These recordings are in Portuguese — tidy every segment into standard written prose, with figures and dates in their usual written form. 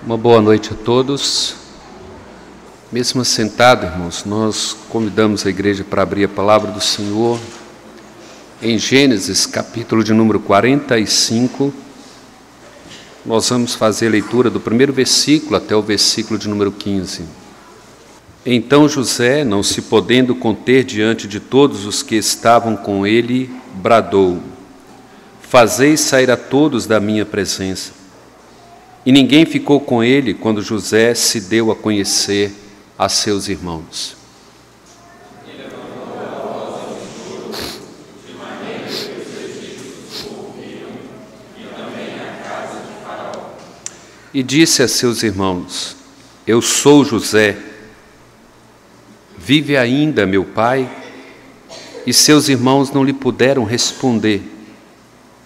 Uma boa noite a todos. Mesmo assentado, irmãos, nós convidamos a igreja para abrir a palavra do Senhor em Gênesis, capítulo de número 45. Nós vamos fazer a leitura do primeiro versículo até o versículo de número 15. Então José, não se podendo conter diante de todos os que estavam com ele, bradou: fazei sair a todos da minha presença. E ninguém ficou com ele quando José se deu a conhecer a seus irmãos. E disse a seus irmãos: eu sou José. Vive ainda meu pai? E seus irmãos não lhe puderam responder,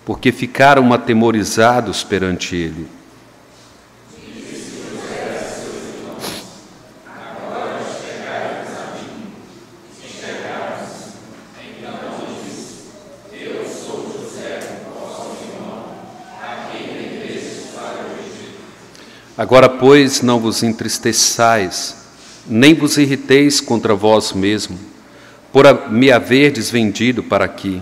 porque ficaram atemorizados perante ele. Agora, pois, não vos entristeçais, nem vos irriteis contra vós mesmo, por me haverdes vendido para aqui,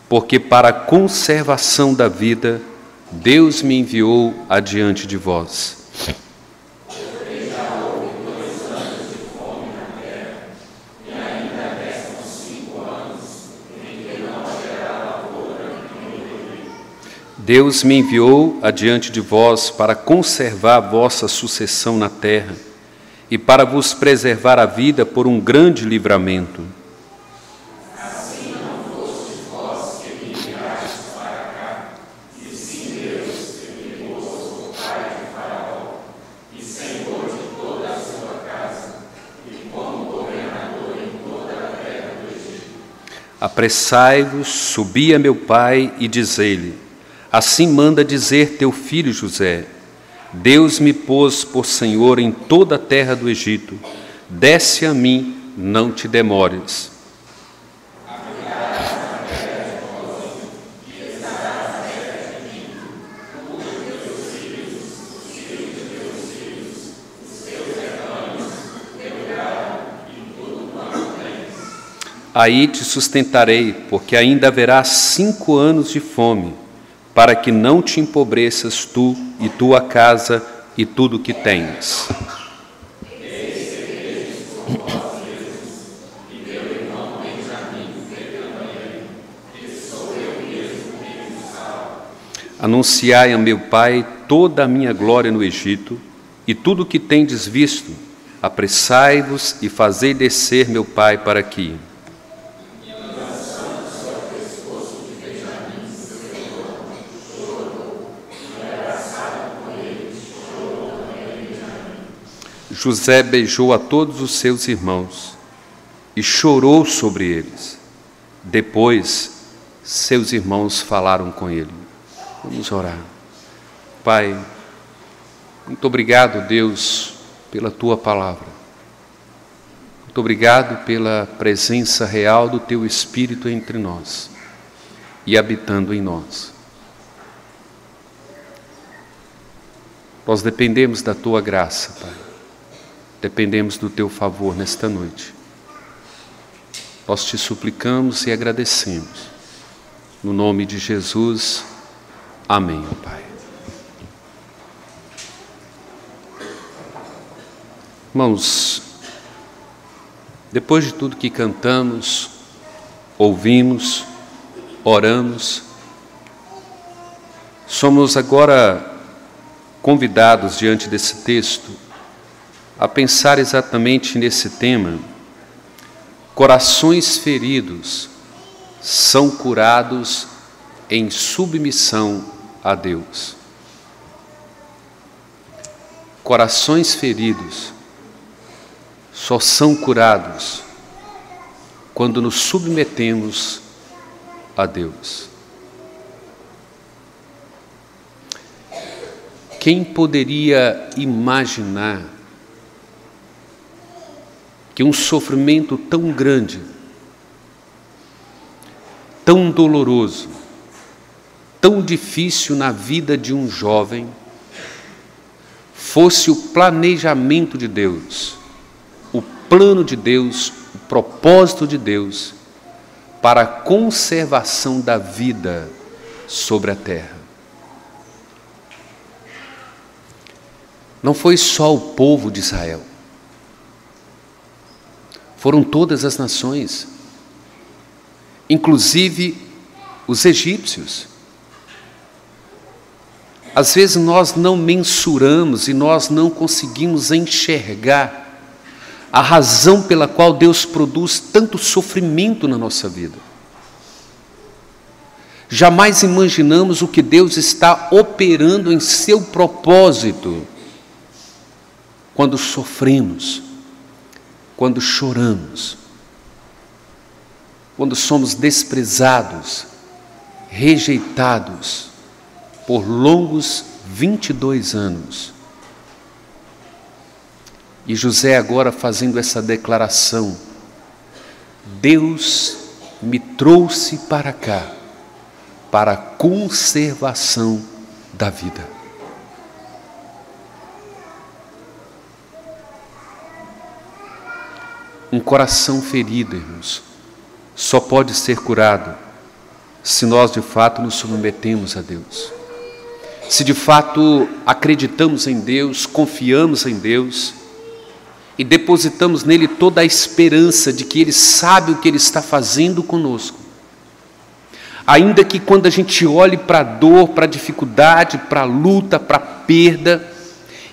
porque para a conservação da vida Deus me enviou adiante de vós. Deus me enviou adiante de vós para conservar a vossa sucessão na terra e para vos preservar a vida por um grande livramento. Assim não fostes vós que me enviastes para cá, e sim Deus que me pôs por pai de Faraó, e senhor de toda a sua casa, e como governador em toda a terra do Egito. Apressai-vos, subi a meu pai e dizei-lhe: assim manda dizer teu filho José: Deus me pôs por senhor em toda a terra do Egito. Desce a mim, não te demores. Aí te sustentarei, porque ainda haverá 5 anos de fome, para que não te empobreças tu e tua casa e tudo o que tens. Anunciai a meu pai toda a minha glória no Egito, e tudo o que tendes visto, apressai-vos e fazei descer meu pai para aqui. José beijou a todos os seus irmãos e chorou sobre eles. Depois, seus irmãos falaram com ele. Vamos orar. Pai, muito obrigado, Deus, pela Tua palavra. Muito obrigado pela presença real do Teu Espírito entre nós e habitando em nós. Nós dependemos da Tua graça, Pai. Dependemos do Teu favor nesta noite. Nós te suplicamos e agradecemos. No nome de Jesus, amém, ó Pai. Irmãos, depois de tudo que cantamos, ouvimos, oramos, somos agora convidados diante desse texto a pensar exatamente nesse tema. Corações feridos são curados em submissão a Deus. Corações feridos só são curados quando nos submetemos a Deus. Quem poderia imaginar que um sofrimento tão grande, tão doloroso, tão difícil na vida de um jovem, fosse o planejamento de Deus, o plano de Deus, o propósito de Deus para a conservação da vida sobre a terra. Não foi só o povo de Israel, foram todas as nações, inclusive os egípcios. Às vezes nós não mensuramos e nós não conseguimos enxergar a razão pela qual Deus produz tanto sofrimento na nossa vida. Jamais imaginamos o que Deus está operando em seu propósito quando sofremos, quando choramos, quando somos desprezados, rejeitados por longos 22 anos. E José agora fazendo essa declaração: Deus me trouxe para cá, para a conservação da vida. Um coração ferido, irmãos, só pode ser curado se nós de fato nos submetemos a Deus. Se de fato acreditamos em Deus, confiamos em Deus e depositamos nele toda a esperança de que Ele sabe o que Ele está fazendo conosco. Ainda que quando a gente olhe para a dor, para a dificuldade, para a luta, para a perda,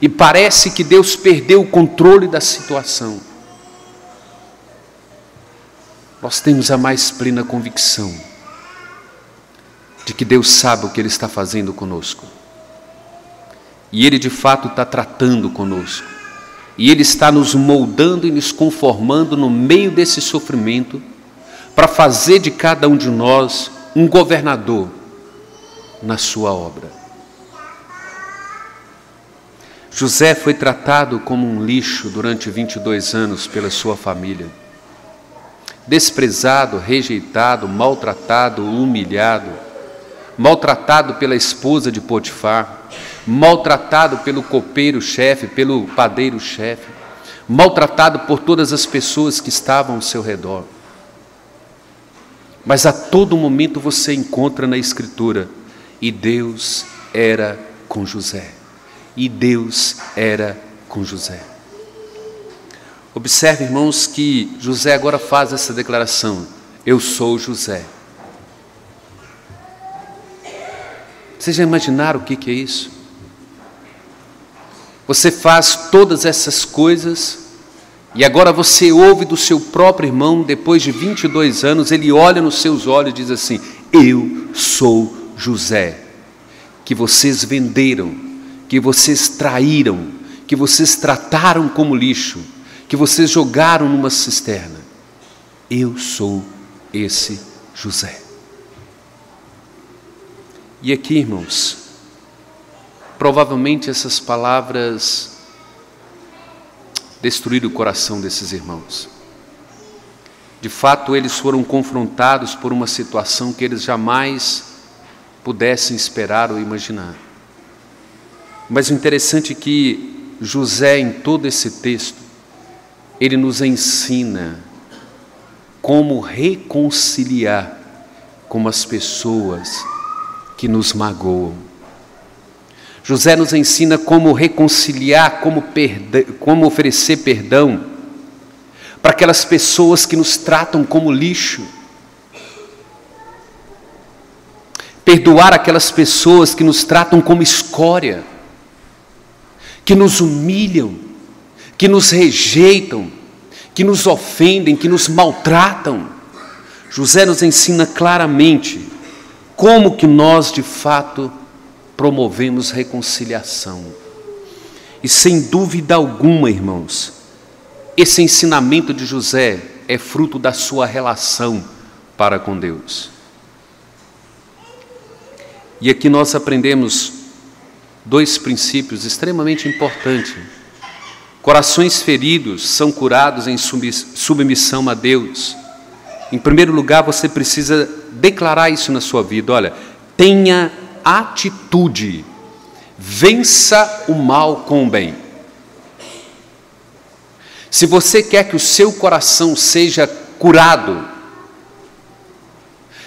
e parece que Deus perdeu o controle da situação, nós temos a mais plena convicção de que Deus sabe o que Ele está fazendo conosco. E Ele de fato está tratando conosco. E Ele está nos moldando e nos conformando no meio desse sofrimento para fazer de cada um de nós um governador na sua obra. José foi tratado como um lixo durante 22 anos pela sua família. Desprezado, rejeitado, maltratado, humilhado, maltratado pela esposa de Potifar, maltratado pelo copeiro-chefe, pelo padeiro-chefe, maltratado por todas as pessoas que estavam ao seu redor. Mas a todo momento você encontra na Escritura: e Deus era com José. E Deus era com José. Observe, irmãos, que José agora faz essa declaração: eu sou José. Vocês já imaginaram o que é isso? Você faz todas essas coisas e agora você ouve do seu próprio irmão, depois de 22 anos, ele olha nos seus olhos e diz assim: eu sou José, que vocês venderam, que vocês traíram, que vocês trataram como lixo, que vocês jogaram numa cisterna. Eu sou esse José. E aqui, irmãos, provavelmente essas palavras destruíram o coração desses irmãos. De fato, eles foram confrontados por uma situação que eles jamais pudessem esperar ou imaginar. Mas o interessante é que José, em todo esse texto, ele nos ensina como reconciliar com as pessoas que nos magoam. José nos ensina como reconciliar, como oferecer perdão para aquelas pessoas que nos tratam como lixo. Perdoar aquelas pessoas que nos tratam como escória, que nos humilham, que nos rejeitam, que nos ofendem, que nos maltratam. José nos ensina claramente como que nós de fato promovemos reconciliação. E sem dúvida alguma, irmãos, esse ensinamento de José é fruto da sua relação para com Deus. E aqui nós aprendemos dois princípios extremamente importantes. Corações feridos são curados em submissão a Deus. Em primeiro lugar, você precisa declarar isso na sua vida. Olha, tenha atitude vença o mal com o bem. Se você quer que o seu coração seja curado,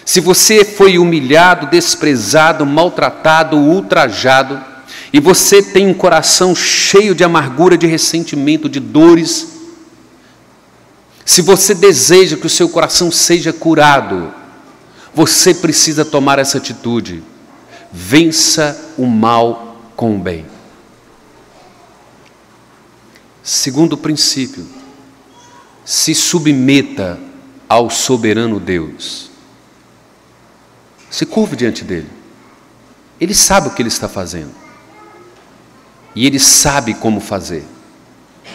se você foi humilhado, desprezado, maltratado, ultrajado, e você tem um coração cheio de amargura, de ressentimento, de dores, se você deseja que o seu coração seja curado, você precisa tomar essa atitude. Vença o mal com o bem. Segundo princípio, se submeta ao soberano Deus. Se curve diante dele. Ele sabe o que ele está fazendo. E ele sabe como fazer.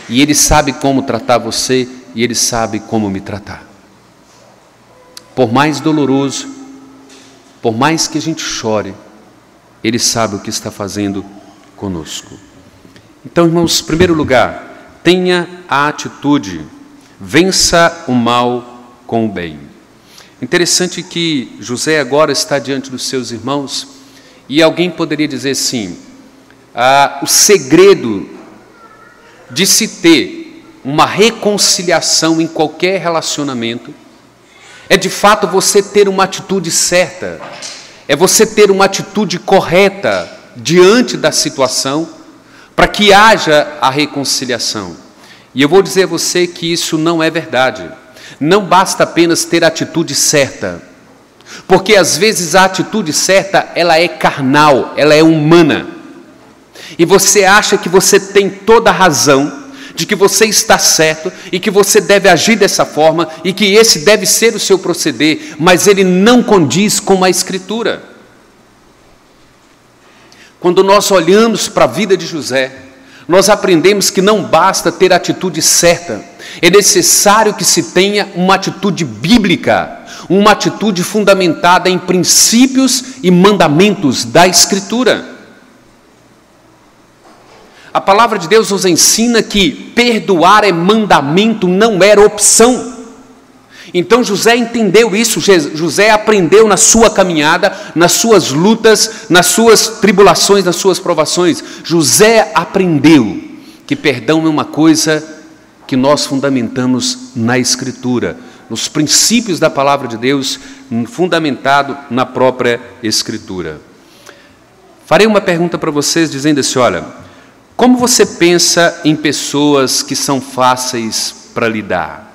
E ele sabe como tratar você, e ele sabe como me tratar. Por mais doloroso, por mais que a gente chore, ele sabe o que está fazendo conosco. Então, irmãos, em primeiro lugar, tenha a atitude, vença o mal com o bem. Interessante que José agora está diante dos seus irmãos, e alguém poderia dizer assim, o segredo de se ter uma reconciliação em qualquer relacionamento é de fato você ter uma atitude certa, é você ter uma atitude correta diante da situação para que haja a reconciliação. E eu vou dizer a você que isso não é verdade. Não basta apenas ter a atitude certa, porque às vezes a atitude certa ela é carnal, ela é humana. E você acha que você tem toda a razão, de que você está certo e que você deve agir dessa forma e que esse deve ser o seu proceder, mas ele não condiz com a Escritura. Quando nós olhamos para a vida de José, nós aprendemos que não basta ter a atitude certa, é necessário que se tenha uma atitude bíblica, uma atitude fundamentada em princípios e mandamentos da Escritura. A palavra de Deus nos ensina que perdoar é mandamento, não era opção. Então José entendeu isso, José aprendeu na sua caminhada, nas suas lutas, nas suas tribulações, nas suas provações. José aprendeu que perdão é uma coisa que nós fundamentamos na Escritura, nos princípios da palavra de Deus, fundamentado na própria Escritura. Farei uma pergunta para vocês dizendo assim, olha, como você pensa em pessoas que são fáceis para lidar?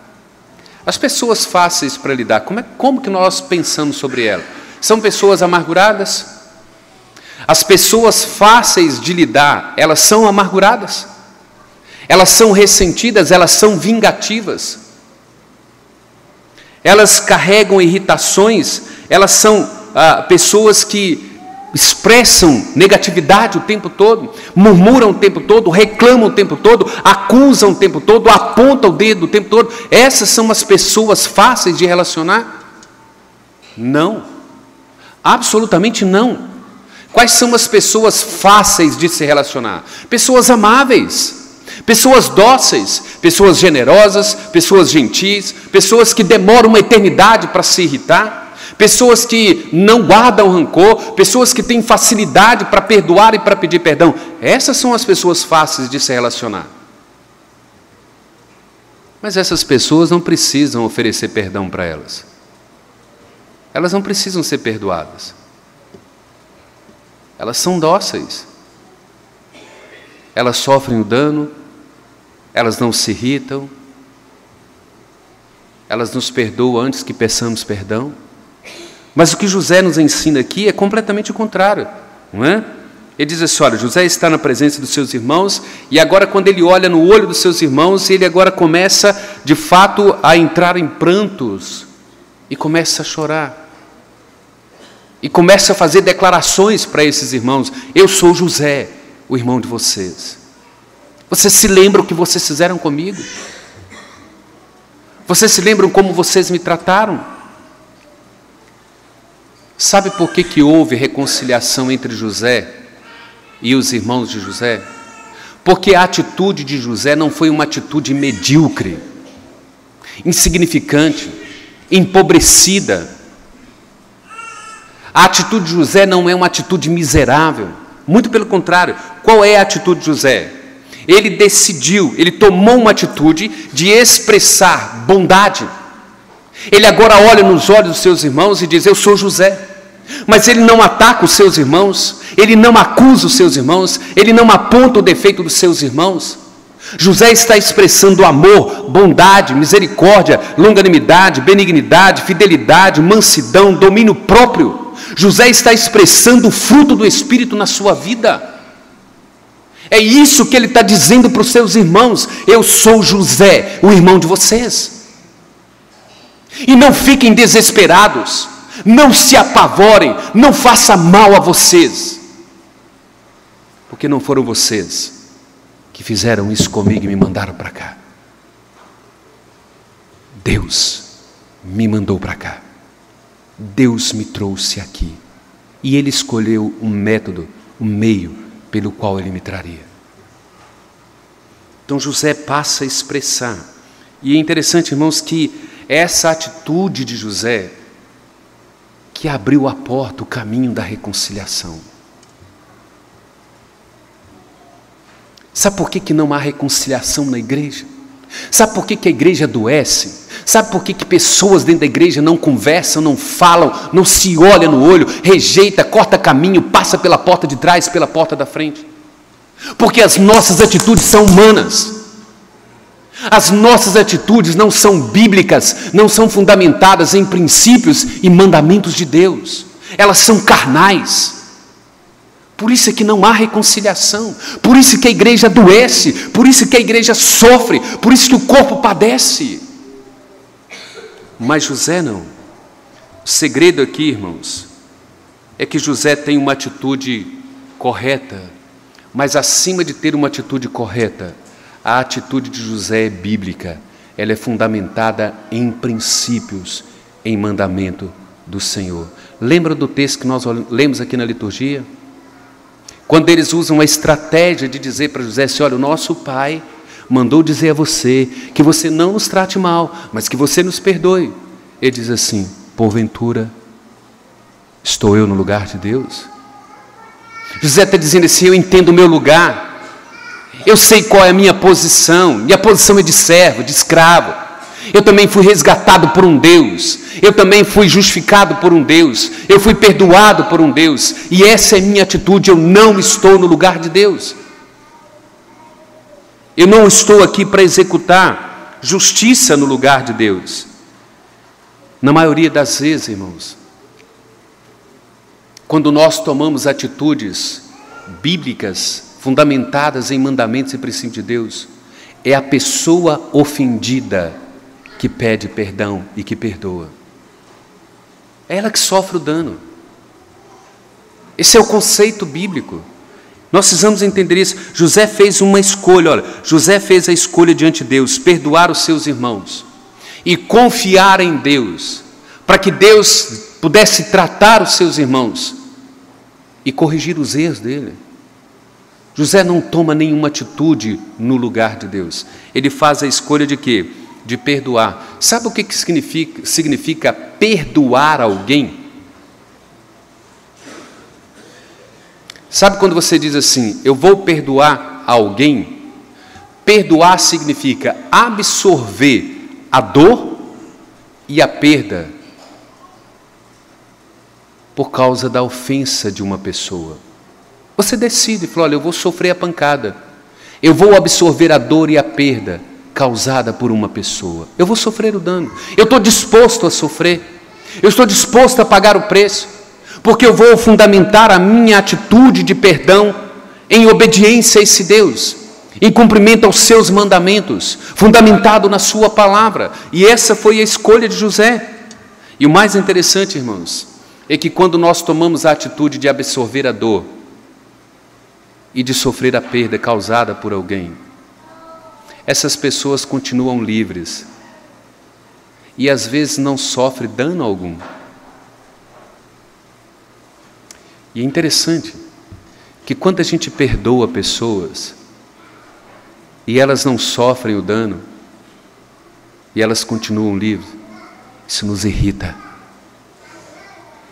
As pessoas fáceis para lidar, como que nós pensamos sobre elas? São pessoas amarguradas? As pessoas fáceis de lidar, elas são amarguradas? Elas são ressentidas, elas são vingativas? Elas carregam irritações, elas são pessoas que expressam negatividade o tempo todo, murmuram o tempo todo, reclamam o tempo todo, acusam o tempo todo, apontam o dedo o tempo todo. Essas são as pessoas fáceis de relacionar? Não, absolutamente não. Quais são as pessoas fáceis de se relacionar? Pessoas amáveis, pessoas dóceis, pessoas generosas, pessoas gentis, pessoas que demoram uma eternidade para se irritar, pessoas que não guardam rancor, pessoas que têm facilidade para perdoar e para pedir perdão. Essas são as pessoas fáceis de se relacionar. Mas essas pessoas não precisam oferecer perdão para elas. Elas não precisam ser perdoadas. Elas são dóceis. Elas sofrem o dano, elas não se irritam, elas nos perdoam antes que peçamos perdão. Mas o que José nos ensina aqui é completamente o contrário, não é? Ele diz assim, olha, José está na presença dos seus irmãos, e agora quando ele olha no olho dos seus irmãos, ele agora começa, de fato, a entrar em prantos, e começa a chorar, e começa a fazer declarações para esses irmãos. Eu sou José, o irmão de vocês. Vocês se lembram o que vocês fizeram comigo? Vocês se lembram como vocês me trataram? Sabe por que houve reconciliação entre José e os irmãos de José? Porque a atitude de José não foi uma atitude medíocre, insignificante, empobrecida. A atitude de José não é uma atitude miserável, Muito pelo contrário. Qual é a atitude de José? Ele decidiu, ele tomou uma atitude de expressar bondade. Ele agora olha nos olhos dos seus irmãos e diz: eu sou José. Mas ele não ataca os seus irmãos, ele não acusa os seus irmãos, ele não aponta o defeito dos seus irmãos. José está expressando amor, bondade, misericórdia, longanimidade, benignidade, fidelidade, mansidão, domínio próprio. José está expressando o fruto do Espírito na sua vida. É isso que ele está dizendo para os seus irmãos: eu sou José, o irmão de vocês. E não fiquem desesperados, não se apavorem, não faça mal a vocês, porque não foram vocês que fizeram isso comigo e me mandaram para cá. Deus me mandou para cá, Deus me trouxe aqui, e Ele escolheu um método, um meio pelo qual Ele me traria. Então José passa a expressar, e é interessante, irmãos, que essa atitude de José que abriu a porta, o caminho da reconciliação. Sabe por que não há reconciliação na igreja? Sabe por que a igreja adoece? Sabe por que pessoas dentro da igreja não conversam, não falam, não se olham no olho, rejeita, corta caminho, passa pela porta de trás, pela porta da frente? Porque as nossas atitudes são humanas. As nossas atitudes não são bíblicas, não são fundamentadas em princípios e mandamentos de Deus. Elas são carnais. Por isso é que não há reconciliação, por isso que a igreja adoece, por isso que a igreja sofre, por isso que o corpo padece. Mas José não. O segredo aqui, irmãos, é que José tem uma atitude correta, mas acima de ter uma atitude correta, a atitude de José é bíblica, ela é fundamentada em princípios, em mandamento do Senhor. Lembra do texto que nós lemos aqui na liturgia? Quando eles usam a estratégia de dizer para José assim: olha, o nosso pai mandou dizer a você que você não nos trate mal, mas que você nos perdoe. Ele diz assim: porventura, estou eu no lugar de Deus? José está dizendo assim: eu entendo o meu lugar, eu sei qual é a minha posição é de servo, de escravo. Eu também fui resgatado por um Deus, eu também fui justificado por um Deus, eu fui perdoado por um Deus, e essa é a minha atitude, eu não estou no lugar de Deus. Eu não estou aqui para executar justiça no lugar de Deus. Na maioria das vezes, irmãos, quando nós tomamos atitudes bíblicas, fundamentadas em mandamentos e princípios de Deus, é a pessoa ofendida que pede perdão e que perdoa. É ela que sofre o dano. Esse é o conceito bíblico. Nós precisamos entender isso. José fez uma escolha, olha, José fez a escolha diante de Deus, perdoar os seus irmãos e confiar em Deus, para que Deus pudesse tratar os seus irmãos e corrigir os erros dele. José não toma nenhuma atitude no lugar de Deus. Ele faz a escolha de quê? De perdoar. Sabe o que significa perdoar alguém? Sabe quando você diz assim: eu vou perdoar alguém? Perdoar significa absorver a dor e a perda por causa da ofensa de uma pessoa. Você decide, fala: olha, eu vou sofrer a pancada, eu vou absorver a dor e a perda causada por uma pessoa, eu vou sofrer o dano, eu estou disposto a sofrer, eu estou disposto a pagar o preço, porque eu vou fundamentar a minha atitude de perdão em obediência a esse Deus, em cumprimento aos seus mandamentos, fundamentado na sua palavra. E essa foi a escolha de José. E o mais interessante, irmãos, é que quando nós tomamos a atitude de absorver a dor e de sofrer a perda causada por alguém, essas pessoas continuam livres e às vezes não sofrem dano algum. E é interessante que quando a gente perdoa pessoas e elas não sofrem o dano e elas continuam livres, isso nos irrita,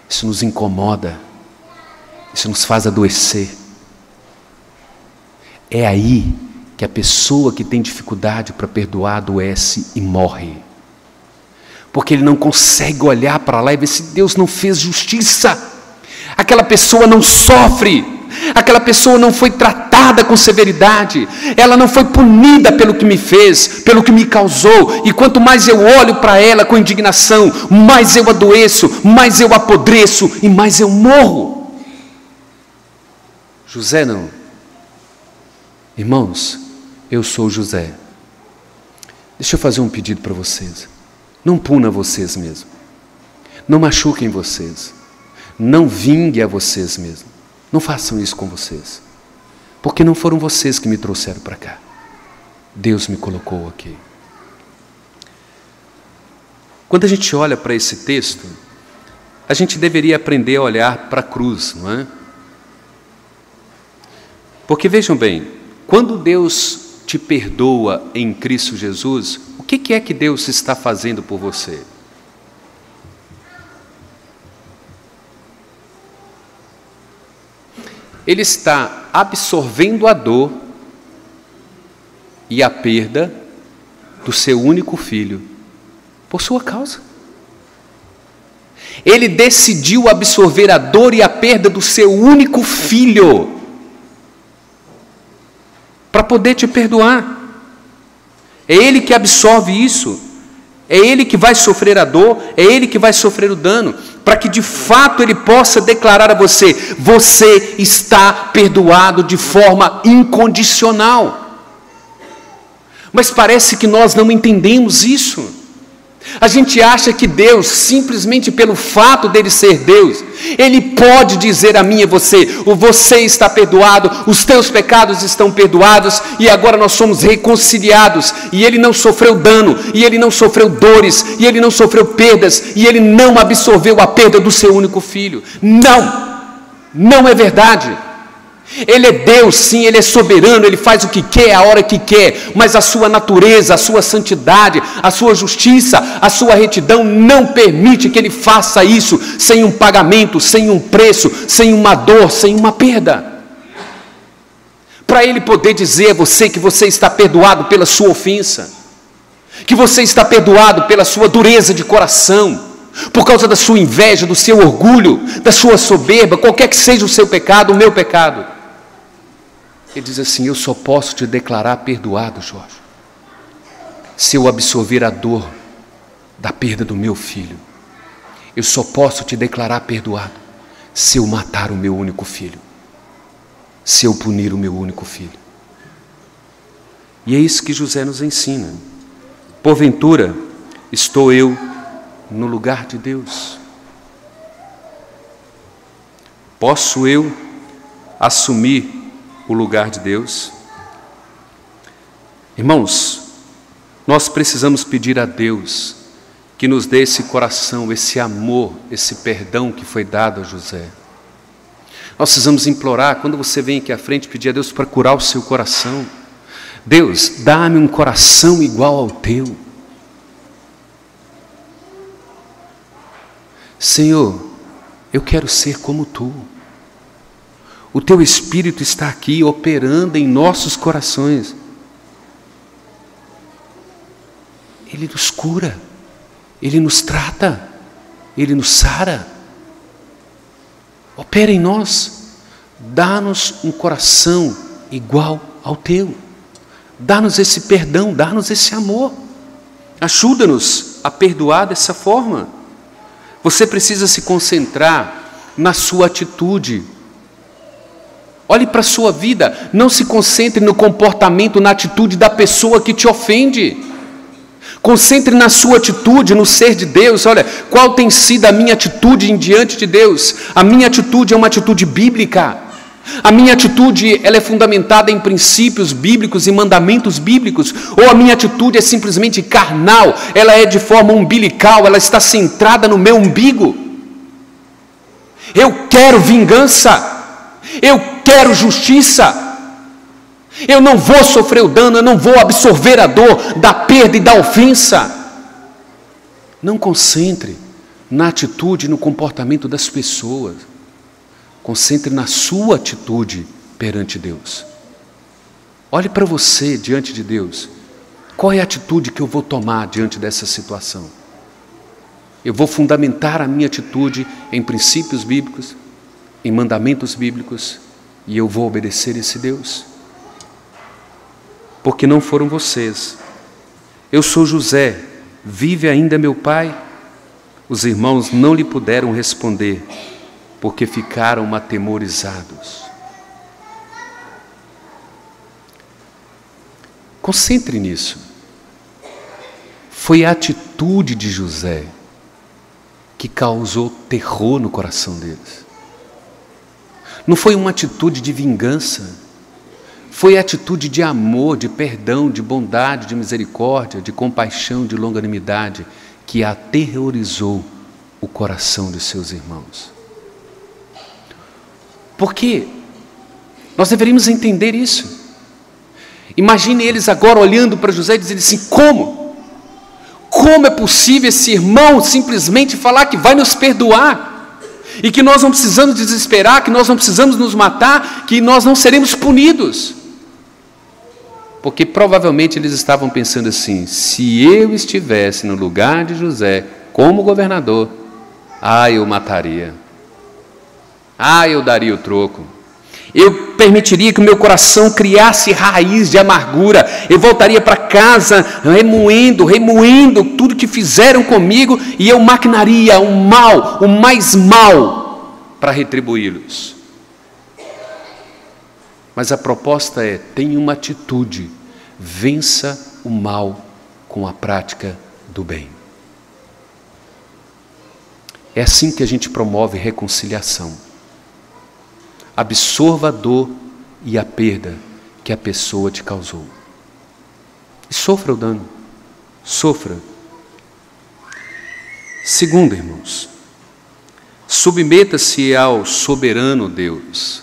isso nos incomoda, isso nos faz adoecer. É aí que a pessoa que tem dificuldade para perdoar adoece e morre. Porque ele não consegue olhar para lá e ver se Deus não fez justiça. Aquela pessoa não sofre, aquela pessoa não foi tratada com severidade, ela não foi punida pelo que me fez, pelo que me causou, e quanto mais eu olho para ela com indignação, mais eu adoeço, mais eu apodreço e mais eu morro. José não. Irmãos, eu sou José. Deixa eu fazer um pedido para vocês. Não puna vocês mesmos. Não machuquem vocês. Não vingue a vocês mesmos. Não façam isso com vocês. Porque não foram vocês que me trouxeram para cá. Deus me colocou aqui. Quando a gente olha para esse texto, a gente deveria aprender a olhar para a cruz, não é? Porque vejam bem, quando Deus te perdoa em Cristo Jesus, o que é que Deus está fazendo por você? Ele está absorvendo a dor e a perda do seu único filho, por sua causa. Ele decidiu absorver a dor e a perda do seu único filho, para poder te perdoar. É Ele que absorve isso, é Ele que vai sofrer a dor, é Ele que vai sofrer o dano, para que de fato Ele possa declarar a você: você está perdoado de forma incondicional. Mas parece que nós não entendemos isso. A gente acha que Deus, simplesmente pelo fato dele ser Deus, Ele pode dizer a mim e a você: você está perdoado, os teus pecados estão perdoados, e agora nós somos reconciliados, e Ele não sofreu dano, e Ele não sofreu dores, e Ele não sofreu perdas, e Ele não absorveu a perda do seu único filho. Não é verdade. Ele é Deus, sim, Ele é soberano, Ele faz o que quer, a hora que quer, mas a sua natureza, a sua santidade, a sua justiça, a sua retidão não permite que Ele faça isso sem um pagamento, sem um preço, sem uma dor, sem uma perda. Para Ele poder dizer a você que você está perdoado pela sua ofensa, que você está perdoado pela sua dureza de coração, por causa da sua inveja, do seu orgulho, da sua soberba, qualquer que seja o seu pecado, o meu pecado. Ele diz assim: eu só posso te declarar perdoado, Jorge, se eu absorver a dor da perda do meu filho. Eu só posso te declarar perdoado se eu matar o meu único filho, se eu punir o meu único filho. E é isso que José nos ensina. Porventura, estou eu no lugar de Deus? Posso eu assumir o lugar de Deus? Irmãos, nós precisamos pedir a Deus que nos dê esse coração, esse amor, esse perdão que foi dado a José. Nós precisamos implorar, quando você vem aqui à frente, pedir a Deus para curar o seu coração. Deus, dá-me um coração igual ao teu. Senhor, eu quero ser como tu. O teu Espírito está aqui operando em nossos corações. Ele nos cura, Ele nos trata, Ele nos sara. Opera em nós, dá-nos um coração igual ao teu. Dá-nos esse perdão, dá-nos esse amor. Ajuda-nos a perdoar dessa forma. Você precisa se concentrar na sua atitude. Olhe para a sua vida, não se concentre no comportamento, na atitude da pessoa que te ofende. Concentre na sua atitude, no ser de Deus. Olha, qual tem sido a minha atitude diante de Deus? A minha atitude é uma atitude bíblica. A minha atitude, ela é fundamentada em princípios bíblicos e mandamentos bíblicos, ou a minha atitude é simplesmente carnal, ela é de forma umbilical, ela está centrada no meu umbigo. Eu quero vingança, eu quero justiça, eu não vou sofrer o dano, eu não vou absorver a dor da perda e da ofensa. Não concentre na atitude e no comportamento das pessoas. Concentre na sua atitude perante Deus. Olhe para você diante de Deus. Qual é a atitude que eu vou tomar diante dessa situação? Eu vou fundamentar a minha atitude em princípios bíblicos, em mandamentos bíblicos, e eu vou obedecer esse Deus. Porque não foram vocês. Eu sou José, vive ainda meu pai? Os irmãos não lhe puderam responder, porque ficaram atemorizados. Concentre nisso. Foi a atitude de José que causou terror no coração deles. Não foi uma atitude de vingança, foi a atitude de amor, de perdão, de bondade, de misericórdia, de compaixão, de longanimidade, que aterrorizou o coração de seus irmãos. Porque nós deveríamos entender isso. Imagine eles agora olhando para José e dizendo assim: como? Como é possível esse irmão simplesmente falar que vai nos perdoar? E que nós não precisamos desesperar, que nós não precisamos nos matar, que nós não seremos punidos? Porque provavelmente eles estavam pensando assim: se eu estivesse no lugar de José como governador, eu mataria, eu daria o troco, eu permitiria que o meu coração criasse raiz de amargura, eu voltaria para casa remoendo tudo que fizeram comigo, e eu maquinaria o mal, o mais mal, para retribuí-los. Mas a proposta é: tenha uma atitude, vença o mal com a prática do bem. É assim que a gente promove reconciliação. Absorva a dor e a perda que a pessoa te causou. E sofra o dano. Sofra. Segundo, irmãos, submeta-se ao soberano Deus.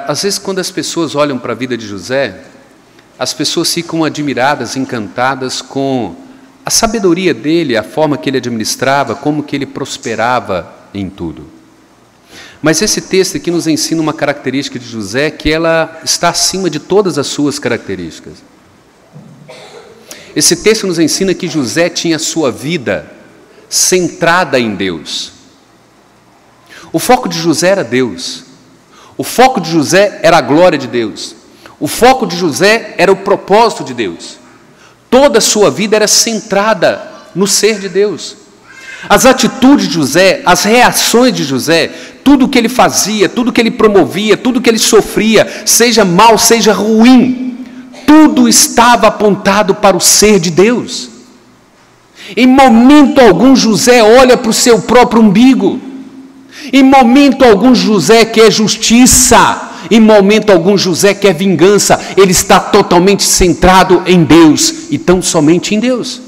Às vezes, quando as pessoas olham para a vida de José, as pessoas ficam admiradas, encantadas com a sabedoria dele, a forma que ele administrava, como que ele prosperava em tudo. Mas esse texto aqui nos ensina uma característica de José, que ela está acima de todas as suas características. Esse texto nos ensina que José tinha a sua vida centrada em Deus. O foco de José era Deus. O foco de José era a glória de Deus. O foco de José era o propósito de Deus. Toda a sua vida era centrada no ser de Deus. As atitudes de José, as reações de José, tudo o que ele fazia, tudo o que ele promovia, tudo o que ele sofria, seja mal, seja ruim, tudo estava apontado para o ser de Deus. Em momento algum José olha para o seu próprio umbigo. Em momento algum José quer justiça. Em momento algum José quer vingança. Ele está totalmente centrado em Deus e tão somente em Deus.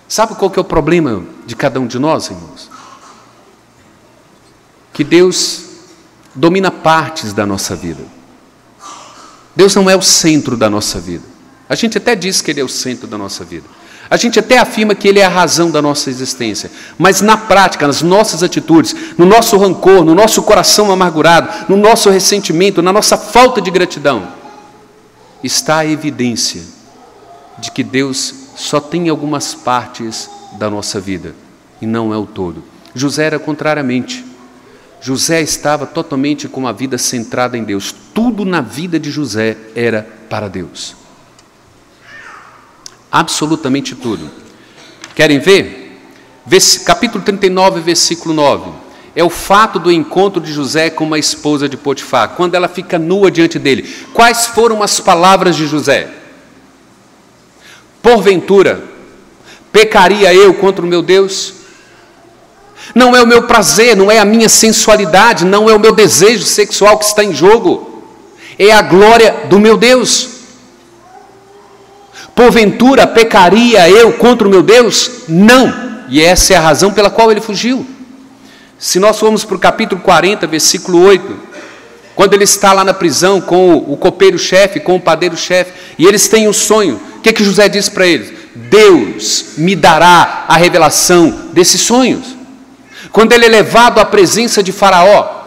Sabe qual que é o problema de cada um de nós, irmãos? Que Deus domina partes da nossa vida. Deus não é o centro da nossa vida. A gente até diz que Ele é o centro da nossa vida. A gente até afirma que Ele é a razão da nossa existência. Mas na prática, nas nossas atitudes, no nosso rancor, no nosso coração amargurado, no nosso ressentimento, na nossa falta de gratidão, está a evidência de que Deus só tem algumas partes da nossa vida e não é o todo. José era contrariamente. José estava totalmente com a vida centrada em Deus. Tudo na vida de José era para Deus. Absolutamente tudo. Querem ver? Capítulo 39, versículo 9. É o fato do encontro de José com uma esposa de Potifar, quando ela fica nua diante dele. Quais foram as palavras de José? Porventura, pecaria eu contra o meu Deus? Não é o meu prazer, não é a minha sensualidade, não é o meu desejo sexual que está em jogo. É a glória do meu Deus. Porventura, pecaria eu contra o meu Deus? Não. E essa é a razão pela qual ele fugiu. Se nós formos para o capítulo 40, versículo 8, quando ele está lá na prisão com o copeiro-chefe, com o padeiro-chefe, e eles têm um sonho, o que José diz para eles? Deus me dará a revelação desses sonhos. Quando ele é levado à presença de Faraó,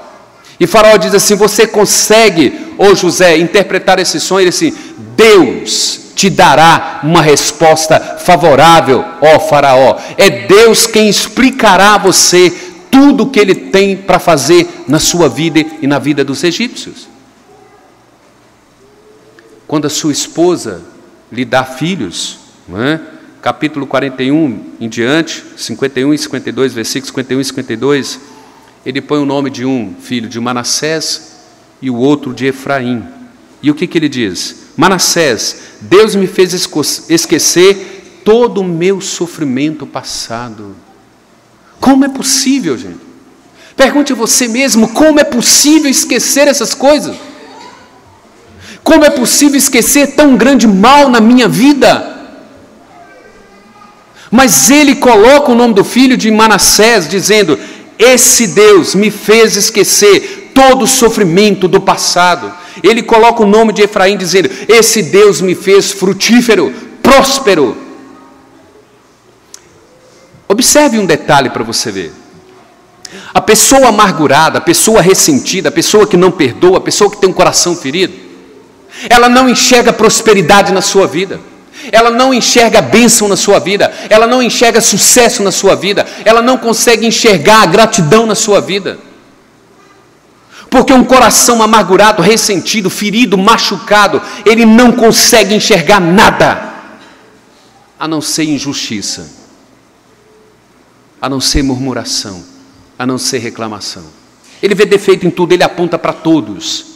e Faraó diz assim: você consegue ô José, interpretar esse sonho, ele assim: Deus te dará uma resposta favorável, ó Faraó. É Deus quem explicará a você tudo o que Ele tem para fazer na sua vida e na vida dos egípcios. Quando a sua esposa lhe dá filhos, não é? Capítulo 41 em diante, 51 e 52, versículos 51 e 52, ele põe o nome de um filho de Manassés e o outro de Efraim. E o que ele diz? Manassés: Deus me fez esquecer todo o meu sofrimento passado. Como é possível, gente? Pergunte a você mesmo: como é possível esquecer essas coisas? Como é possível esquecer tão grande mal na minha vida? Mas ele coloca o nome do filho de Manassés, dizendo: esse Deus me fez esquecer todo o sofrimento do passado. Ele coloca o nome de Efraim, dizendo: esse Deus me fez frutífero, próspero. Observe um detalhe para você ver. A pessoa amargurada, a pessoa ressentida, a pessoa que não perdoa, a pessoa que tem um coração ferido, ela não enxerga prosperidade na sua vida, ela não enxerga bênção na sua vida, ela não enxerga sucesso na sua vida, ela não consegue enxergar a gratidão na sua vida. Porque um coração amargurado, ressentido, ferido, machucado, ele não consegue enxergar nada, a não ser injustiça, a não ser murmuração, a não ser reclamação. Ele vê defeito em tudo, ele aponta para todos,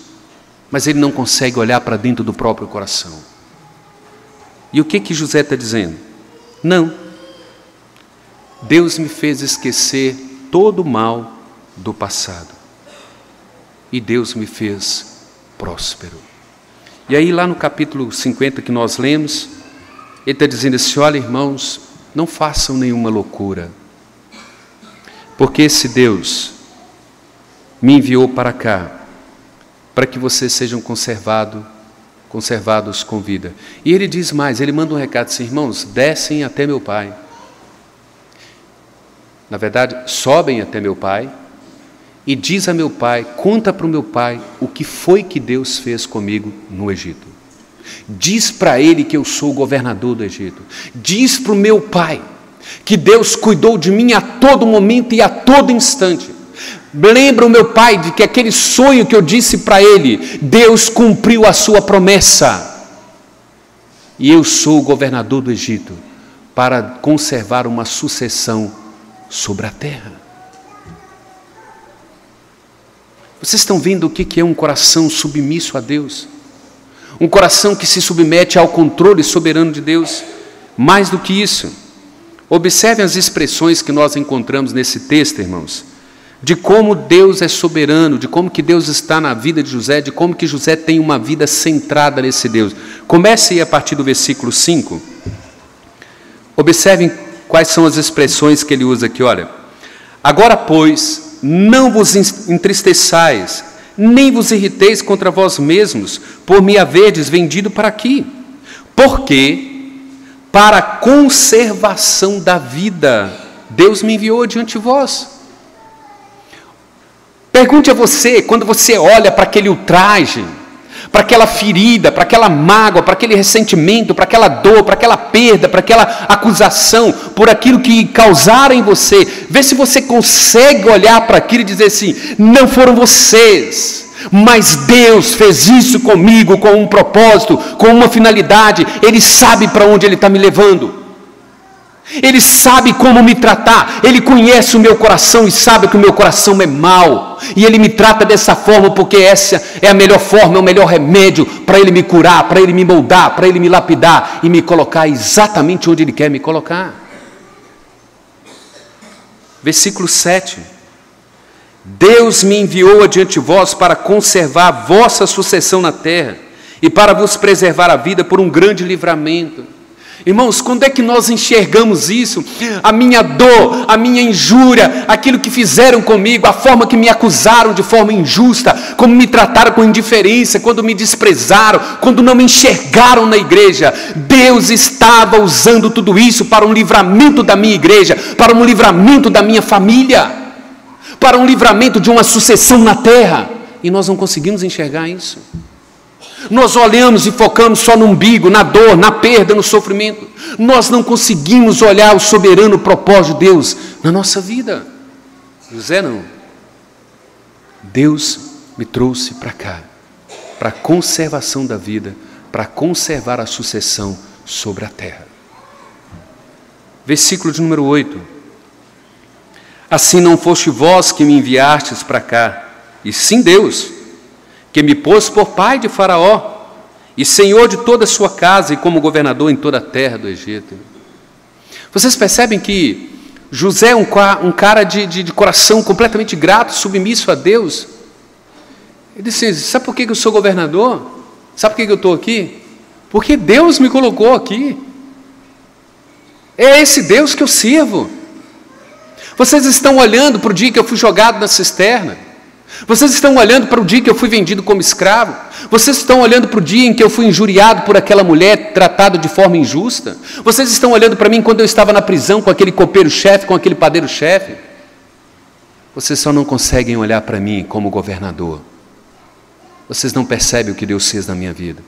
mas ele não consegue olhar para dentro do próprio coração. E o que José está dizendo? Não, Deus me fez esquecer todo o mal do passado, e Deus me fez próspero. E aí lá no capítulo 50 que nós lemos, ele está dizendo assim: olha, irmãos, não façam nenhuma loucura, porque esse Deus me enviou para cá, para que vocês sejam conservados com vida. E ele diz mais, ele manda um recado assim: irmãos, descem até meu pai. Na verdade, sobem até meu pai, e diz a meu pai, conta para o meu pai o que foi que Deus fez comigo no Egito. Diz para ele que eu sou o governador do Egito. Diz para o meu pai que Deus cuidou de mim a todo momento e a todo instante. Lembra o meu pai de que aquele sonho que eu disse para ele, Deus cumpriu a sua promessa. E eu sou o governador do Egito para conservar uma sucessão sobre a terra. Vocês estão vendo o que é um coração submisso a Deus? Um coração que se submete ao controle soberano de Deus. Mais do que isso, observem as expressões que nós encontramos nesse texto, irmãos, de como Deus é soberano, de como que Deus está na vida de José, de como que José tem uma vida centrada nesse Deus. Comece aí a partir do versículo 5. Observem quais são as expressões que ele usa aqui, olha. Agora, pois, não vos entristeçais, nem vos irriteis contra vós mesmos, por me haverdes vendido para aqui, porque para a conservação da vida Deus me enviou diante de vós. Pergunte a você, quando você olha para aquele ultraje, para aquela ferida, para aquela mágoa, para aquele ressentimento, para aquela dor, para aquela perda, para aquela acusação, por aquilo que causaram em você, vê se você consegue olhar para aquilo e dizer assim: não foram vocês, mas Deus fez isso comigo com um propósito, com uma finalidade. Ele sabe para onde Ele está me levando, Ele sabe como me tratar, Ele conhece o meu coração e sabe que o meu coração é mau, e Ele me trata dessa forma porque essa é a melhor forma, é o melhor remédio para Ele me curar, para Ele me moldar, para Ele me lapidar e me colocar exatamente onde Ele quer me colocar. Versículo 7: Deus me enviou adiante de vós para conservar a vossa sucessão na terra e para vos preservar a vida por um grande livramento. Irmãos, quando é que nós enxergamos isso? A minha dor, a minha injúria, aquilo que fizeram comigo, a forma que me acusaram de forma injusta, como me trataram com indiferença, quando me desprezaram, quando não me enxergaram na igreja. Deus estava usando tudo isso para um livramento da minha igreja, para um livramento da minha família, para um livramento de uma sucessão na terra. E nós não conseguimos enxergar isso. Nós olhamos e focamos só no umbigo, na dor, na perda, no sofrimento. Nós não conseguimos olhar o soberano propósito de Deus na nossa vida. José não. Deus me trouxe para cá, para a conservação da vida, para conservar a sucessão sobre a terra. Versículo de número 8. Assim não foste vós que me enviastes para cá, e sim Deus, que me pôs por pai de Faraó, e senhor de toda a sua casa, e como governador em toda a terra do Egito. Vocês percebem que José é um cara de coração completamente grato, submisso a Deus. Ele disse assim, sabe por que eu sou governador? Sabe por que eu estou aqui? Porque Deus me colocou aqui. É esse Deus que eu sirvo. Vocês estão olhando para o dia que eu fui jogado na cisterna. Vocês estão olhando para o dia que eu fui vendido como escravo. Vocês estão olhando para o dia em que eu fui injuriado por aquela mulher, tratado de forma injusta. Vocês estão olhando para mim quando eu estava na prisão com aquele copeiro-chefe, com aquele padeiro-chefe. Vocês só não conseguem olhar para mim como governador. Vocês não percebem o que Deus fez na minha vida.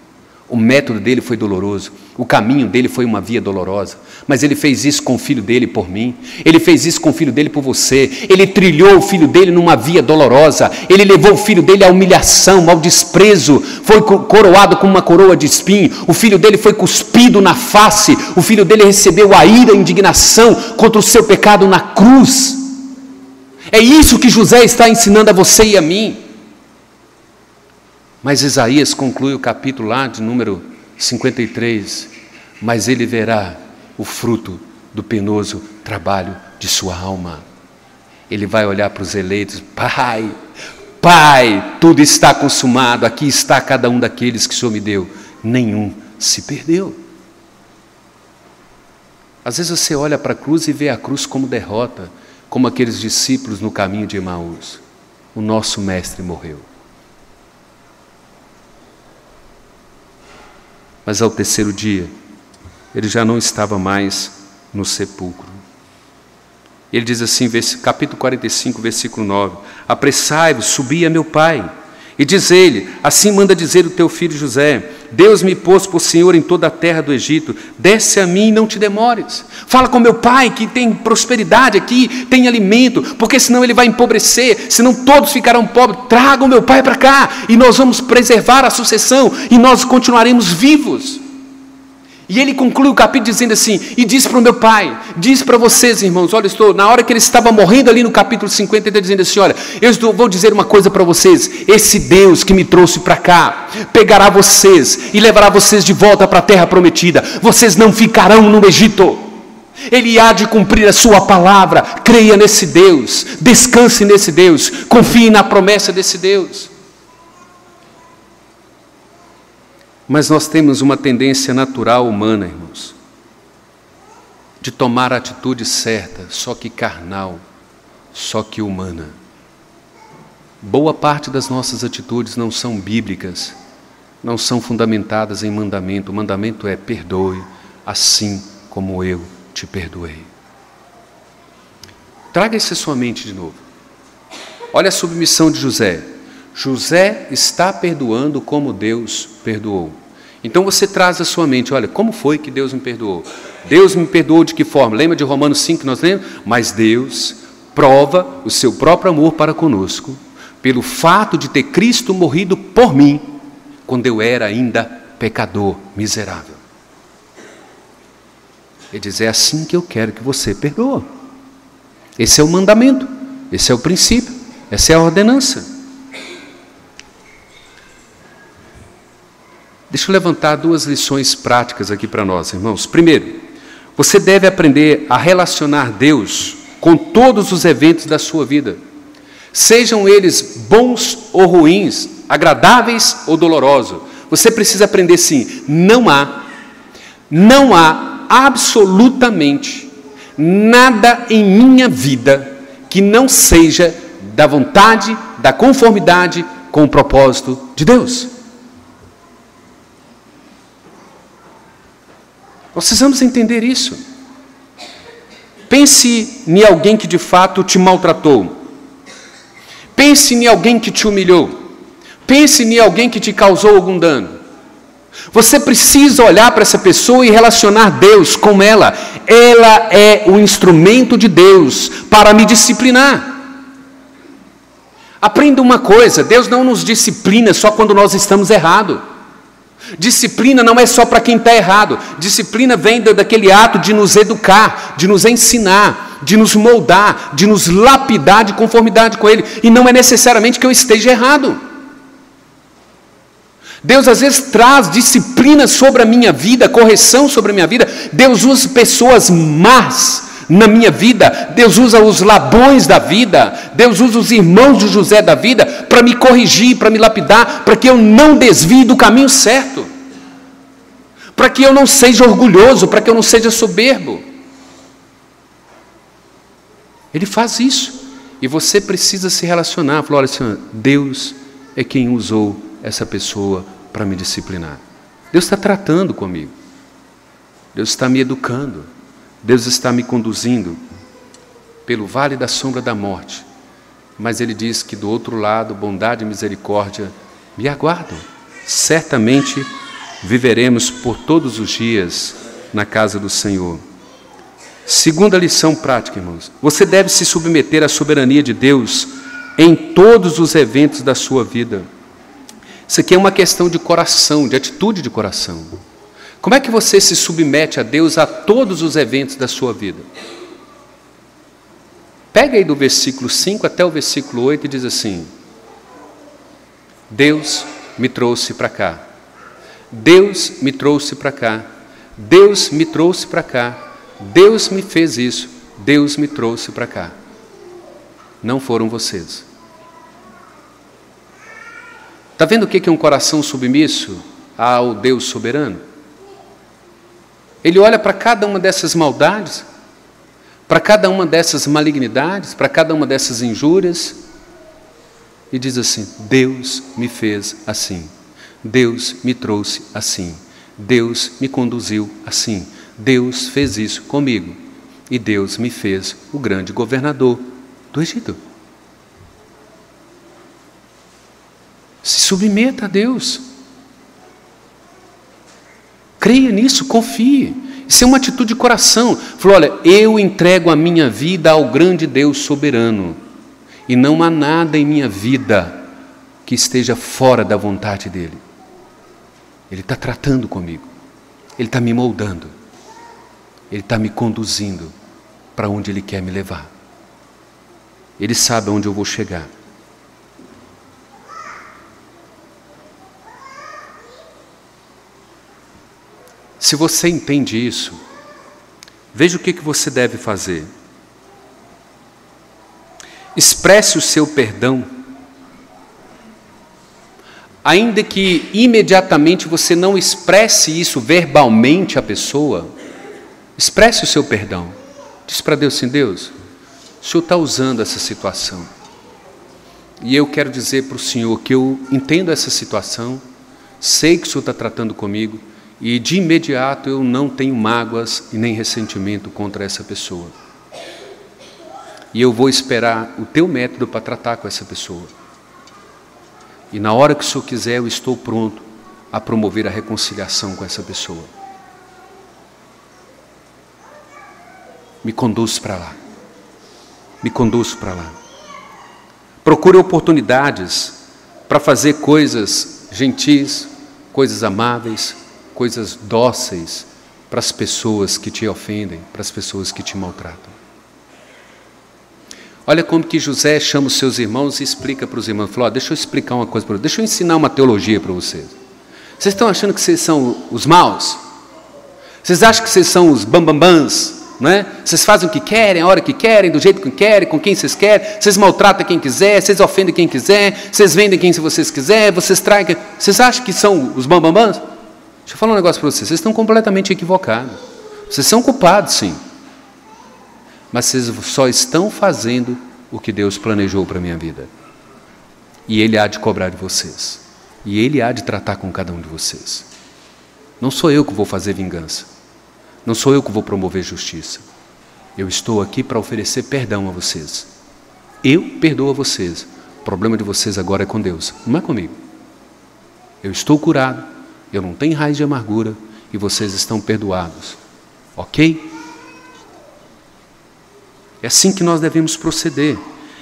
O método dele foi doloroso, o caminho dele foi uma via dolorosa, mas ele fez isso com o filho dele por mim, ele fez isso com o filho dele por você, ele trilhou o filho dele numa via dolorosa, ele levou o filho dele à humilhação, ao desprezo, foi coroado com uma coroa de espinho, o filho dele foi cuspido na face, o filho dele recebeu a ira, a indignação contra o seu pecado na cruz. É isso que José está ensinando a você e a mim. Mas Isaías conclui o capítulo lá de número 53, mas ele verá o fruto do penoso trabalho de sua alma. Ele vai olhar para os eleitos, Pai, tudo está consumado, aqui está cada um daqueles que o Senhor me deu, nenhum se perdeu. Às vezes você olha para a cruz e vê a cruz como derrota, como aqueles discípulos no caminho de Emaús. O nosso mestre morreu. Mas ao terceiro dia, ele já não estava mais no sepulcro. Ele diz assim, capítulo 45, versículo 9, apressai-vos, subi a meu pai, e diz ele, assim manda dizer o teu filho José, Deus me pôs por senhor em toda a terra do Egito, desce a mim e não te demores. Fala com meu pai que tem prosperidade aqui, tem alimento, porque senão ele vai empobrecer, senão todos ficarão pobres. Traga o meu pai para cá e nós vamos preservar a sucessão e nós continuaremos vivos. E ele conclui o capítulo dizendo assim, e diz para o meu pai, diz para vocês irmãos, olha, na hora que ele estava morrendo ali no capítulo 50, ele está dizendo assim, olha, eu vou dizer uma coisa para vocês, esse Deus que me trouxe para cá, pegará vocês e levará vocês de volta para a terra prometida, vocês não ficarão no Egito, ele há de cumprir a sua palavra, creia nesse Deus, descanse nesse Deus, confie na promessa desse Deus. Mas nós temos uma tendência natural humana, irmãos, de tomar a atitude certa, só que carnal, só que humana. Boa parte das nossas atitudes não são bíblicas, não são fundamentadas em mandamento. O mandamento é perdoe, assim como eu te perdoei. Traga isso à sua mente de novo. Olha a submissão de José. José está perdoando como Deus perdoou. Então você traz à sua mente, olha, como foi que Deus me perdoou? Deus me perdoou de que forma? Lembra de Romanos 5 que nós lemos? Mas Deus prova o seu próprio amor para conosco, pelo fato de ter Cristo morrido por mim, quando eu era ainda pecador, miserável. Ele diz, é assim que eu quero que você perdoe. Esse é o mandamento, esse é o princípio, essa é a ordenança. Deixa eu levantar duas lições práticas aqui para nós, irmãos. Primeiro, você deve aprender a relacionar Deus com todos os eventos da sua vida. Sejam eles bons ou ruins, agradáveis ou dolorosos. Você precisa aprender sim, não há absolutamente nada em minha vida que não seja da vontade, da conformidade com o propósito de Deus. Nós precisamos entender isso. Pense em alguém que de fato te maltratou. Pense em alguém que te humilhou. Pense em alguém que te causou algum dano. Você precisa olhar para essa pessoa e relacionar Deus com ela. Ela é o instrumento de Deus para me disciplinar. Aprenda uma coisa, Deus não nos disciplina só quando nós estamos errados. Disciplina não é só para quem está errado. Disciplina vem daquele ato de nos educar, de nos ensinar, de nos moldar, de nos lapidar de conformidade com Ele. E não é necessariamente que eu esteja errado. Deus às vezes traz disciplina sobre a minha vida, correção sobre a minha vida. Deus usa pessoas más na minha vida. Deus usa os Labões da vida. Deus usa os irmãos de José da vida para me corrigir, para me lapidar, para que eu não desvie do caminho certo, para que eu não seja orgulhoso, para que eu não seja soberbo. Ele faz isso. E você precisa se relacionar. Falar, olha, Senhor, Deus é quem usou essa pessoa para me disciplinar. Deus está tratando comigo. Deus está me educando. Deus está me conduzindo pelo vale da sombra da morte. Mas Ele diz que do outro lado, bondade e misericórdia me aguardam. Certamente viveremos por todos os dias na casa do Senhor. Segunda lição prática, irmãos. Você deve se submeter à soberania de Deus em todos os eventos da sua vida. Isso aqui é uma questão de coração, de atitude de coração. Como é que você se submete a Deus a todos os eventos da sua vida? Pega aí do versículo 5 até o versículo 8 e diz assim: Deus me trouxe para cá. Deus me trouxe para cá. Deus me trouxe para cá. Deus me fez isso. Deus me trouxe para cá. Não foram vocês. Está vendo o que é um coração submisso ao Deus soberano? Ele olha para cada uma dessas maldades, para cada uma dessas malignidades, para cada uma dessas injúrias, e diz assim: Deus me fez assim, Deus me trouxe assim, Deus me conduziu assim, Deus fez isso comigo, e Deus me fez o grande governador do Egito. Se submeta a Deus. Creia nisso, confie. Isso é uma atitude de coração. Falou, olha, eu entrego a minha vida ao grande Deus soberano. E não há nada em minha vida que esteja fora da vontade dEle. Ele está tratando comigo. Ele está me moldando. Ele está me conduzindo para onde Ele quer me levar. Ele sabe onde eu vou chegar. Se você entende isso, veja o que você deve fazer. Expresse o seu perdão, ainda que imediatamente você não expresse isso verbalmente à pessoa, expresse o seu perdão. Diz para Deus assim: Deus, o Senhor está usando essa situação, e eu quero dizer para o Senhor que eu entendo essa situação, sei que o Senhor está tratando comigo, e de imediato eu não tenho mágoas e nem ressentimento contra essa pessoa. E eu vou esperar o teu método para tratar com essa pessoa. E na hora que o Senhor quiser, eu estou pronto a promover a reconciliação com essa pessoa. Me conduz para lá. Me conduz para lá. Procure oportunidades para fazer coisas gentis, coisas amáveis, coisas dóceis para as pessoas que te ofendem, para as pessoas que te maltratam. Olha como que José chama os seus irmãos e explica para os irmãos. Falou, deixa eu explicar uma coisa para vocês, deixa eu ensinar uma teologia para vocês. Vocês estão achando que vocês são os maus? Vocês acham que vocês são os bambambãs? Não é? Vocês fazem o que querem, a hora que querem, do jeito que querem, com quem vocês querem, vocês maltratam quem quiser, vocês ofendem quem quiser, vocês vendem quem vocês quiserem, vocês traem quem... Vocês acham que são os bambambãs? Deixa eu falar um negócio para vocês estão completamente equivocados. Vocês são culpados, sim. Mas vocês só estão fazendo o que Deus planejou para a minha vida. E Ele há de cobrar de vocês. E Ele há de tratar com cada um de vocês. Não sou eu que vou fazer vingança. Não sou eu que vou promover justiça. Eu estou aqui para oferecer perdão a vocês. Eu perdoo a vocês. O problema de vocês agora é com Deus, não é comigo. Eu estou curado. eu não tenho raiz de amargura e vocês estão perdoados. Ok? É assim que nós devemos proceder.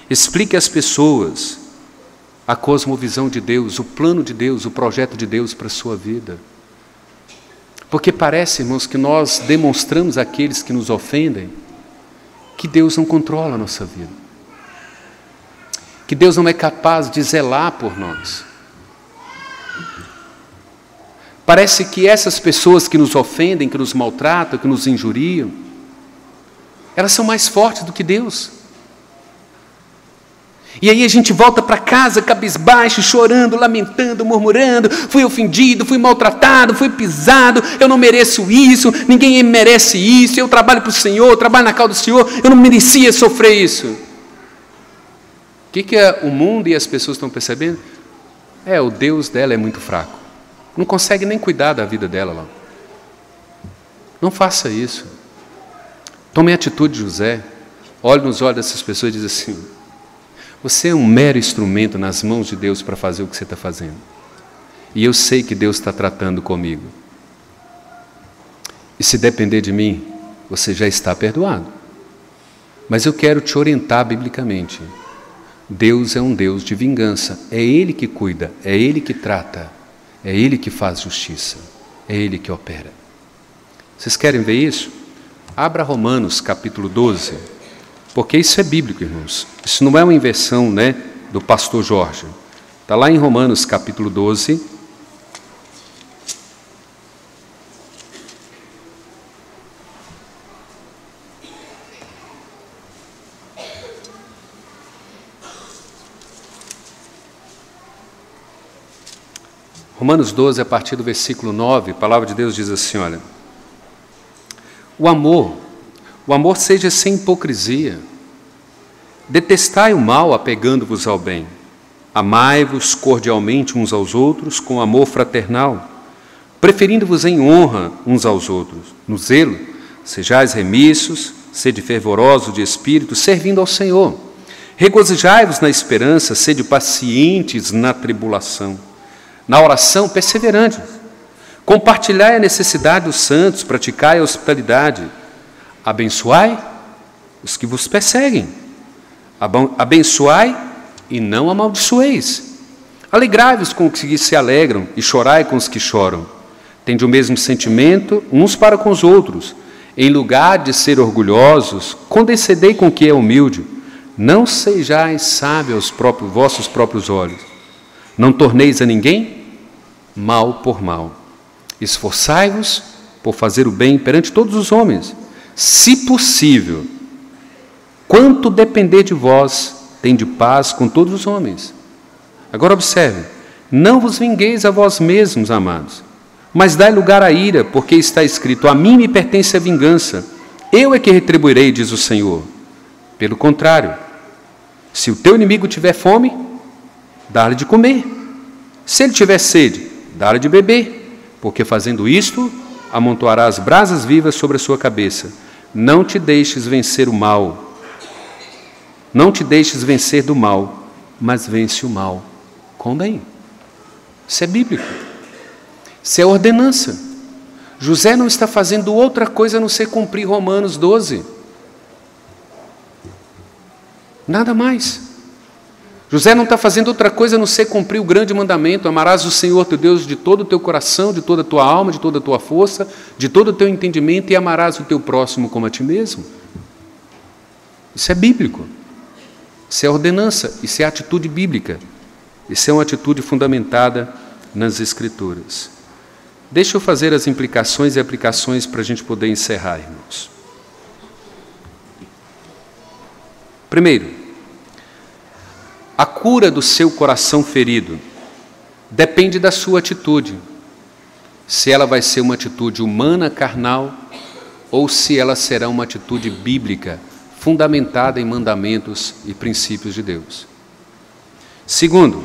Explique às pessoas a cosmovisão de Deus, o plano de Deus, o projeto de Deus para a sua vida. Porque parece, irmãos, que nós demonstramos àqueles que nos ofendem que Deus não controla a nossa vida. Que Deus não é capaz de zelar por nós. Parece que essas pessoas que nos ofendem, que nos maltratam, que nos injuriam, elas são mais fortes do que Deus. E aí a gente volta para casa cabisbaixo, chorando, lamentando, murmurando: fui ofendido, fui maltratado, fui pisado, eu não mereço isso, ninguém merece isso, eu trabalho para o Senhor, eu trabalho na causa do Senhor, eu não merecia sofrer isso. O que o mundo e as pessoas estão percebendo? O Deus dela é muito fraco. Não consegue nem cuidar da vida dela lá. Não faça isso. Tome a atitude de José. Olhe nos olhos dessas pessoas e diz assim: você é um mero instrumento nas mãos de Deus para fazer o que você está fazendo. E eu sei que Deus está tratando comigo. E se depender de mim, você já está perdoado. Mas eu quero te orientar biblicamente. Deus é um Deus de vingança. É Ele que cuida, é Ele que trata, é Ele que faz justiça, é Ele que opera. Vocês querem ver isso? Abra Romanos capítulo 12, porque isso é bíblico, irmãos. Isso não é uma invenção, do pastor Jorge. Está lá em Romanos capítulo 12. Romanos 12, a partir do versículo 9, a palavra de Deus diz assim, olha: o amor seja sem hipocrisia. Detestai o mal, apegando-vos ao bem. Amai-vos cordialmente uns aos outros com amor fraternal, preferindo-vos em honra uns aos outros. No zelo, sejais remissos, sede fervorosos de espírito, servindo ao Senhor. Regozijai-vos na esperança, sede pacientes na tribulação. Na oração, perseverantes. Compartilhai a necessidade dos santos, praticai a hospitalidade. Abençoai os que vos perseguem. Abençoai e não amaldiçoeis. Alegrai-vos com os que se alegram e chorai com os que choram. Tende o mesmo sentimento uns para com os outros. Em lugar de ser orgulhosos, condescendei com o que é humilde. Não sejais sábios aos vossos próprios olhos. Não torneis a ninguém mal por mal. Esforçai-vos por fazer o bem perante todos os homens. Se possível, quanto depender de vós, tende paz com todos os homens. Agora observe: não vos vingueis a vós mesmos, amados, mas dai lugar à ira, porque está escrito: a mim me pertence a vingança, eu é que retribuirei, diz o Senhor. Pelo contrário, se o teu inimigo tiver fome, dá-lhe de comer. Se ele tiver sede, dá-lhe de beber, porque fazendo isto, amontoarás brasas vivas sobre a sua cabeça. Não te deixes vencer o mal. Não te deixes vencer do mal, mas vence o mal com o bem. Isso é bíblico. Isso é ordenança. José não está fazendo outra coisa a não ser cumprir Romanos 12. Nada mais. José não está fazendo outra coisa a não ser cumprir o grande mandamento: amarás o Senhor teu Deus de todo o teu coração, de toda a tua alma, de toda a tua força, de todo o teu entendimento, e amarás o teu próximo como a ti mesmo. Isso é bíblico. Isso é ordenança, isso é atitude bíblica. Isso é uma atitude fundamentada nas Escrituras. Deixa eu fazer as implicações e aplicações para a gente poder encerrar, irmãos. Primeiro, a cura do seu coração ferido depende da sua atitude. Se ela vai ser uma atitude humana, carnal, ou se ela será uma atitude bíblica, fundamentada em mandamentos e princípios de Deus. Segundo,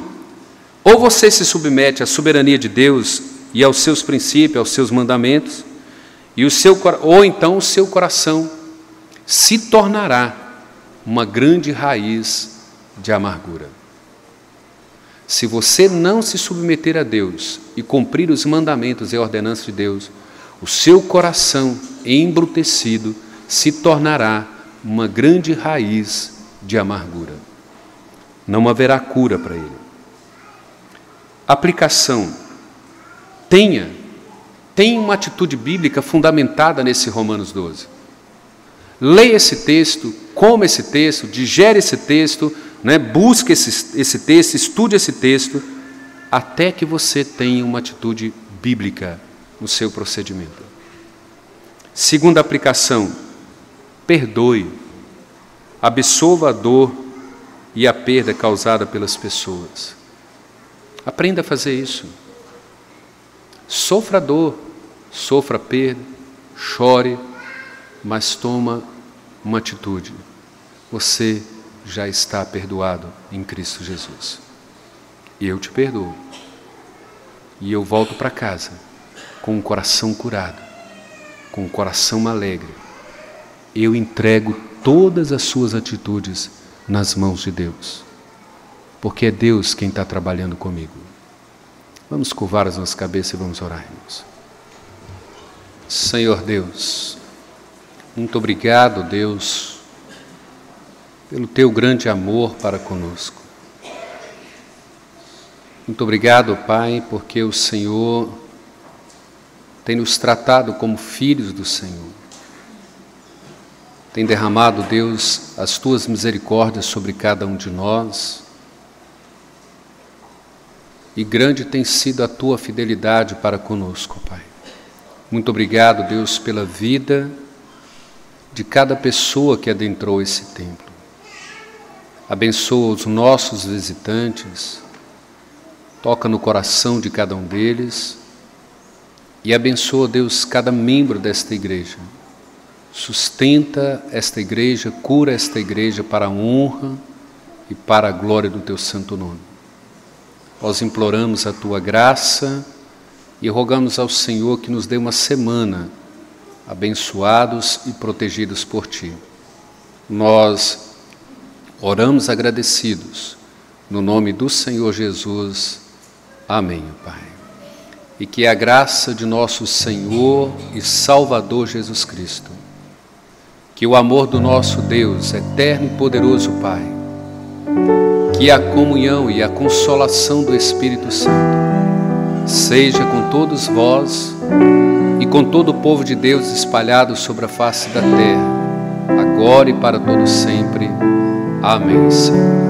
ou você se submete à soberania de Deus e aos seus princípios, aos seus mandamentos, ou então o seu coração se tornará uma grande raiz de amargura. Se você não se submeter a Deus e cumprir os mandamentos e ordenanças de Deus, o seu coração embrutecido se tornará uma grande raiz de amargura. Não haverá cura para ele. Aplicação. Tenha uma atitude bíblica fundamentada nesse Romanos 12. Leia esse texto, coma esse texto, digere esse texto, busque esse texto, estude esse texto, até que você tenha uma atitude bíblica no seu procedimento. Segunda aplicação, perdoe, absolva a dor e a perda causada pelas pessoas. Aprenda a fazer isso. Sofra a dor, sofra a perda, chore, mas toma uma atitude. Você já está perdoado em Cristo Jesus. E eu te perdoo. E eu volto para casa com o coração curado, com o coração alegre. Eu entrego todas as suas atitudes nas mãos de Deus, porque é Deus quem está trabalhando comigo. Vamos curvar as nossas cabeças e vamos orar, irmãos. Senhor Deus, muito obrigado, Deus, pelo teu grande amor para conosco. Muito obrigado, Pai, porque o Senhor tem nos tratado como filhos do Senhor. Tem derramado, Deus, as tuas misericórdias sobre cada um de nós. E grande tem sido a tua fidelidade para conosco, Pai. Muito obrigado, Deus, pela vida de cada pessoa que adentrou esse templo. Abençoa os nossos visitantes, toca no coração de cada um deles e abençoa, Deus, cada membro desta igreja. Sustenta esta igreja, cura esta igreja para a honra e para a glória do teu santo nome. Nós imploramos a tua graça e rogamos ao Senhor que nos dê uma semana abençoados e protegidos por ti. Nós oramos agradecidos no nome do Senhor Jesus. Amém, Pai. E que a graça de nosso Senhor e Salvador Jesus Cristo, que o amor do nosso Deus, eterno e poderoso Pai, que a comunhão e a consolação do Espírito Santo seja com todos vós e com todo o povo de Deus espalhado sobre a face da terra, agora e para todo sempre. Amém, Senhor.